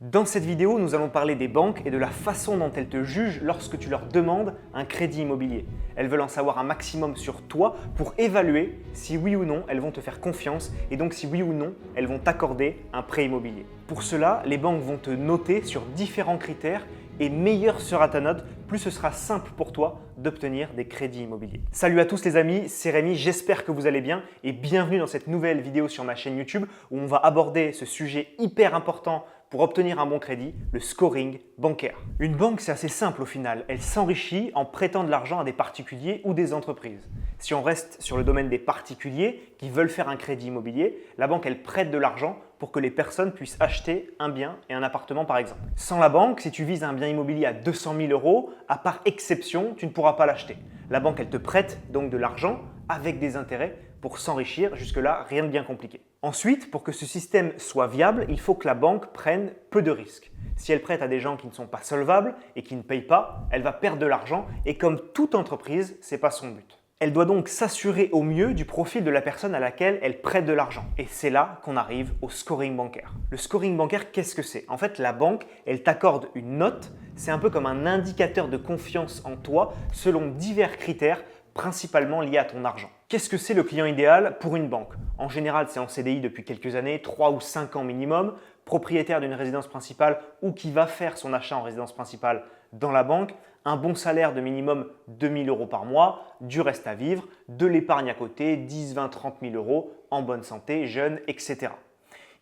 Dans cette vidéo, nous allons parler des banques et de la façon dont elles te jugent lorsque tu leur demandes un crédit immobilier. Elles veulent en savoir un maximum sur toi pour évaluer si oui ou non elles vont te faire confiance et donc si oui ou non elles vont t'accorder un prêt immobilier. Pour cela, les banques vont te noter sur différents critères et meilleure sera ta note, plus ce sera simple pour toi d'obtenir des crédits immobiliers. Salut à tous les amis, c'est Rémi, j'espère que vous allez bien et bienvenue dans cette nouvelle vidéo sur ma chaîne YouTube où on va aborder ce sujet hyper important pour obtenir un bon crédit, le scoring bancaire. Une banque, c'est assez simple au final. Elle s'enrichit en prêtant de l'argent à des particuliers ou des entreprises. Si on reste sur le domaine des particuliers qui veulent faire un crédit immobilier, la banque, elle prête de l'argent pour que les personnes puissent acheter un bien et un appartement par exemple. Sans la banque, si tu vises un bien immobilier à 200 000 €, à part exception, tu ne pourras pas l'acheter. La banque, elle te prête donc de l'argent avec des intérêts pour s'enrichir. Jusque-là, rien de bien compliqué. Ensuite, pour que ce système soit viable, il faut que la banque prenne peu de risques. Si elle prête à des gens qui ne sont pas solvables et qui ne payent pas, elle va perdre de l'argent et comme toute entreprise, ce n'est pas son but. Elle doit donc s'assurer au mieux du profil de la personne à laquelle elle prête de l'argent. Et c'est là qu'on arrive au scoring bancaire. Le scoring bancaire, qu'est-ce que c'est? En fait, la banque, elle t'accorde une note. C'est un peu comme un indicateur de confiance en toi selon divers critères principalement liés à ton argent. Qu'est-ce que c'est le client idéal pour une banque? En général, c'est en CDI depuis quelques années, 3 ou 5 ans minimum, propriétaire d'une résidence principale ou qui va faire son achat en résidence principale dans la banque, un bon salaire de minimum 2 000 € par mois, du reste à vivre, de l'épargne à côté, 10, 20, 30 000 €, en bonne santé, jeune, etc.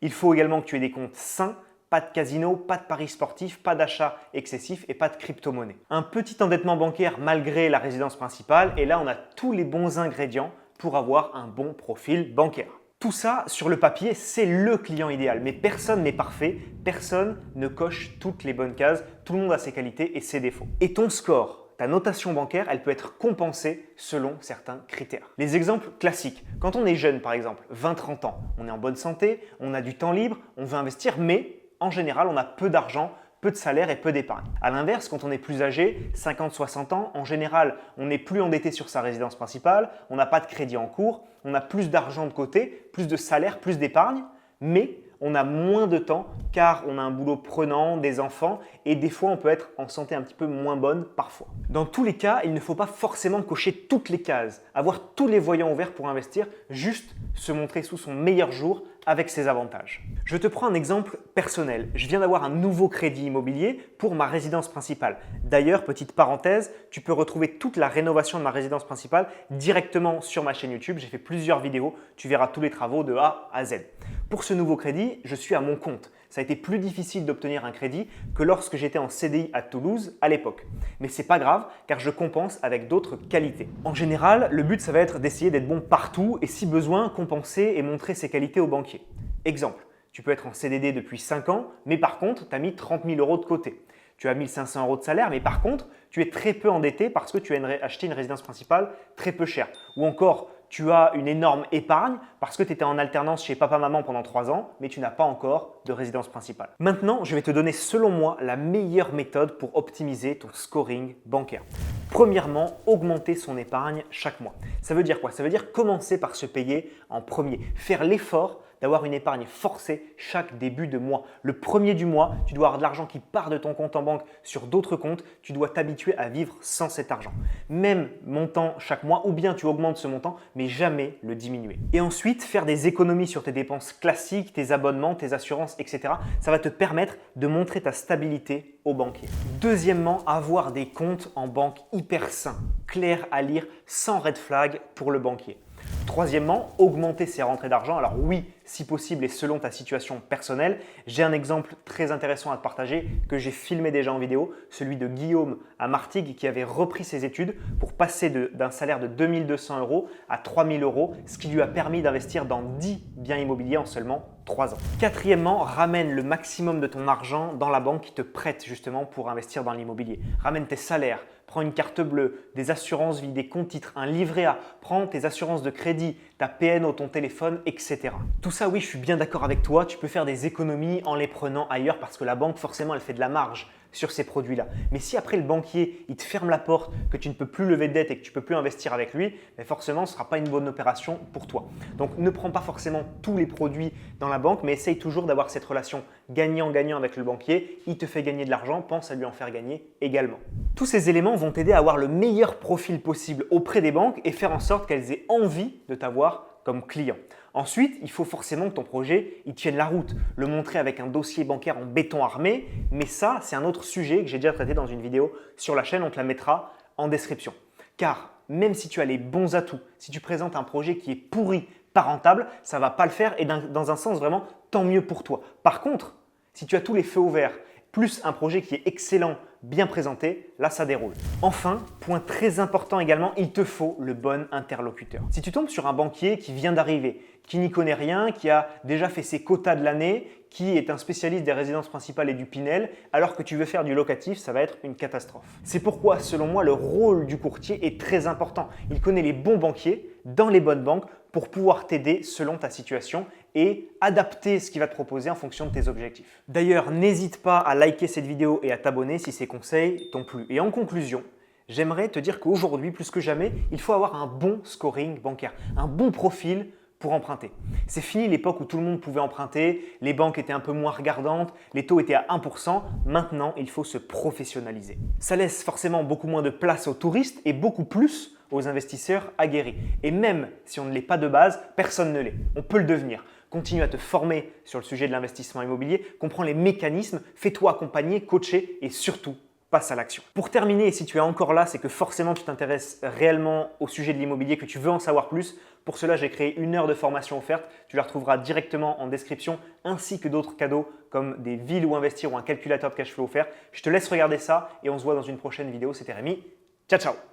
Il faut également que tu aies des comptes sains, pas de casino, pas de paris sportifs, pas d'achat excessif et pas de crypto-monnaie. Un petit endettement bancaire malgré la résidence principale et là on a tous les bons ingrédients pour avoir un bon profil bancaire. Tout ça, sur le papier, c'est le client idéal, mais personne n'est parfait, personne ne coche toutes les bonnes cases, tout le monde a ses qualités et ses défauts. Et ton score, ta notation bancaire, elle peut être compensée selon certains critères. Les exemples classiques, quand on est jeune par exemple, 20-30 ans, on est en bonne santé, on a du temps libre, on veut investir, mais en général, on a peu d'argent, peu de salaire et peu d'épargne. A l'inverse, quand on est plus âgé, 50-60 ans, en général, on n'est plus endetté sur sa résidence principale, on n'a pas de crédit en cours, on a plus d'argent de côté, plus de salaire, plus d'épargne, mais on a moins de temps car on a un boulot prenant, des enfants et des fois on peut être en santé un petit peu moins bonne parfois. Dans tous les cas, il ne faut pas forcément cocher toutes les cases, avoir tous les voyants ouverts pour investir, juste se montrer sous son meilleur jour avec ses avantages. Je te prends un exemple personnel. Je viens d'avoir un nouveau crédit immobilier pour ma résidence principale. D'ailleurs, petite parenthèse, tu peux retrouver toute la rénovation de ma résidence principale directement sur ma chaîne YouTube. J'ai fait plusieurs vidéos, tu verras tous les travaux de A à Z. Pour ce nouveau crédit, je suis à mon compte. Ça a été plus difficile d'obtenir un crédit que lorsque j'étais en CDI à Toulouse à l'époque. Mais ce n'est pas grave car je compense avec d'autres qualités. En général, le but ça va être d'essayer d'être bon partout et si besoin, compenser et montrer ses qualités au banquier. Exemple, tu peux être en CDD depuis 5 ans, mais par contre, tu as mis 30 000 € de côté. Tu as 1 500 € de salaire, mais par contre, tu es très peu endetté parce que tu as acheté une résidence principale très peu chère. Ou encore, tu as une énorme épargne parce que tu étais en alternance chez papa-maman pendant 3 ans, mais tu n'as pas encore de résidence principale. Maintenant, je vais te donner selon moi la meilleure méthode pour optimiser ton scoring bancaire. Premièrement, augmenter son épargne chaque mois. Ça veut dire quoi? Ça veut dire commencer par se payer en premier, faire l'effort d'avoir une épargne forcée chaque début de mois. Le premier du mois, tu dois avoir de l'argent qui part de ton compte en banque sur d'autres comptes. Tu dois t'habituer à vivre sans cet argent. Même montant chaque mois ou bien tu augmentes ce montant, mais jamais le diminuer. Et ensuite, faire des économies sur tes dépenses classiques, tes abonnements, tes assurances, etc. Ça va te permettre de montrer ta stabilité au banquier. Deuxièmement, avoir des comptes en banque hyper sains, clairs à lire, sans red flag pour le banquier. Troisièmement, augmenter ses rentrées d'argent. Alors oui, si possible et selon ta situation personnelle. J'ai un exemple très intéressant à te partager que j'ai filmé déjà en vidéo, celui de Guillaume à Martigues qui avait repris ses études pour passer d'un salaire de 2 200 € à 3 000 €, ce qui lui a permis d'investir dans 10 biens immobiliers en seulement 3 ans. Quatrièmement, ramène le maximum de ton argent dans la banque qui te prête justement pour investir dans l'immobilier. Ramène tes salaires, prends une carte bleue, des assurances vie, des comptes titres, un livret A, prends tes assurances de crédit, ta PNO, ton téléphone, etc. Tout ça, oui, je suis bien d'accord avec toi, tu peux faire des économies en les prenant ailleurs parce que la banque, forcément, elle fait de la marge sur ces produits-là. Mais si après le banquier, il te ferme la porte, que tu ne peux plus lever de dette et que tu ne peux plus investir avec lui, forcément, ce ne sera pas une bonne opération pour toi. Donc, ne prends pas forcément tous les produits dans la banque, mais essaye toujours d'avoir cette relation gagnant-gagnant avec le banquier. Il te fait gagner de l'argent, pense à lui en faire gagner également. Tous ces éléments vont t'aider à avoir le meilleur profil possible auprès des banques et faire en sorte qu'elles aient envie de t'avoir comme client. Ensuite, il faut forcément que ton projet il tienne la route, le montrer avec un dossier bancaire en béton armé, mais ça, c'est un autre sujet que j'ai déjà traité dans une vidéo sur la chaîne, on te la mettra en description. Car même si tu as les bons atouts, si tu présentes un projet qui est pourri, pas rentable, ça ne va pas le faire et dans un sens vraiment, tant mieux pour toi. Par contre, si tu as tous les feux ouverts, plus un projet qui est excellent, bien présenté, là ça déroule. Enfin, point très important également, il te faut le bon interlocuteur. Si tu tombes sur un banquier qui vient d'arriver, qui n'y connaît rien, qui a déjà fait ses quotas de l'année, qui est un spécialiste des résidences principales et du Pinel, alors que tu veux faire du locatif, ça va être une catastrophe. C'est pourquoi, selon moi, le rôle du courtier est très important. Il connaît les bons banquiers dans les bonnes banques pour pouvoir t'aider selon ta situation et adapter ce qu'il va te proposer en fonction de tes objectifs. D'ailleurs, n'hésite pas à liker cette vidéo et à t'abonner si ces conseils t'ont plu. Et en conclusion, j'aimerais te dire qu'aujourd'hui, plus que jamais, il faut avoir un bon scoring bancaire, un bon profil pour emprunter. C'est fini l'époque où tout le monde pouvait emprunter, les banques étaient un peu moins regardantes, les taux étaient à 1%. Maintenant, il faut se professionnaliser. Ça laisse forcément beaucoup moins de place aux touristes et beaucoup plus aux investisseurs aguerris. Et même si on ne l'est pas de base, personne ne l'est. On peut le devenir. Continue à te former sur le sujet de l'investissement immobilier, comprends les mécanismes, fais-toi accompagner, coacher et surtout, passe à l'action. Pour terminer, et si tu es encore là, c'est que forcément tu t'intéresses réellement au sujet de l'immobilier, que tu veux en savoir plus. Pour cela, j'ai créé 1 heure de formation offerte. Tu la retrouveras directement en description, ainsi que d'autres cadeaux comme des villes où investir ou un calculateur de cash flow offert. Je te laisse regarder ça et on se voit dans une prochaine vidéo. C'était Rémi. Ciao, ciao!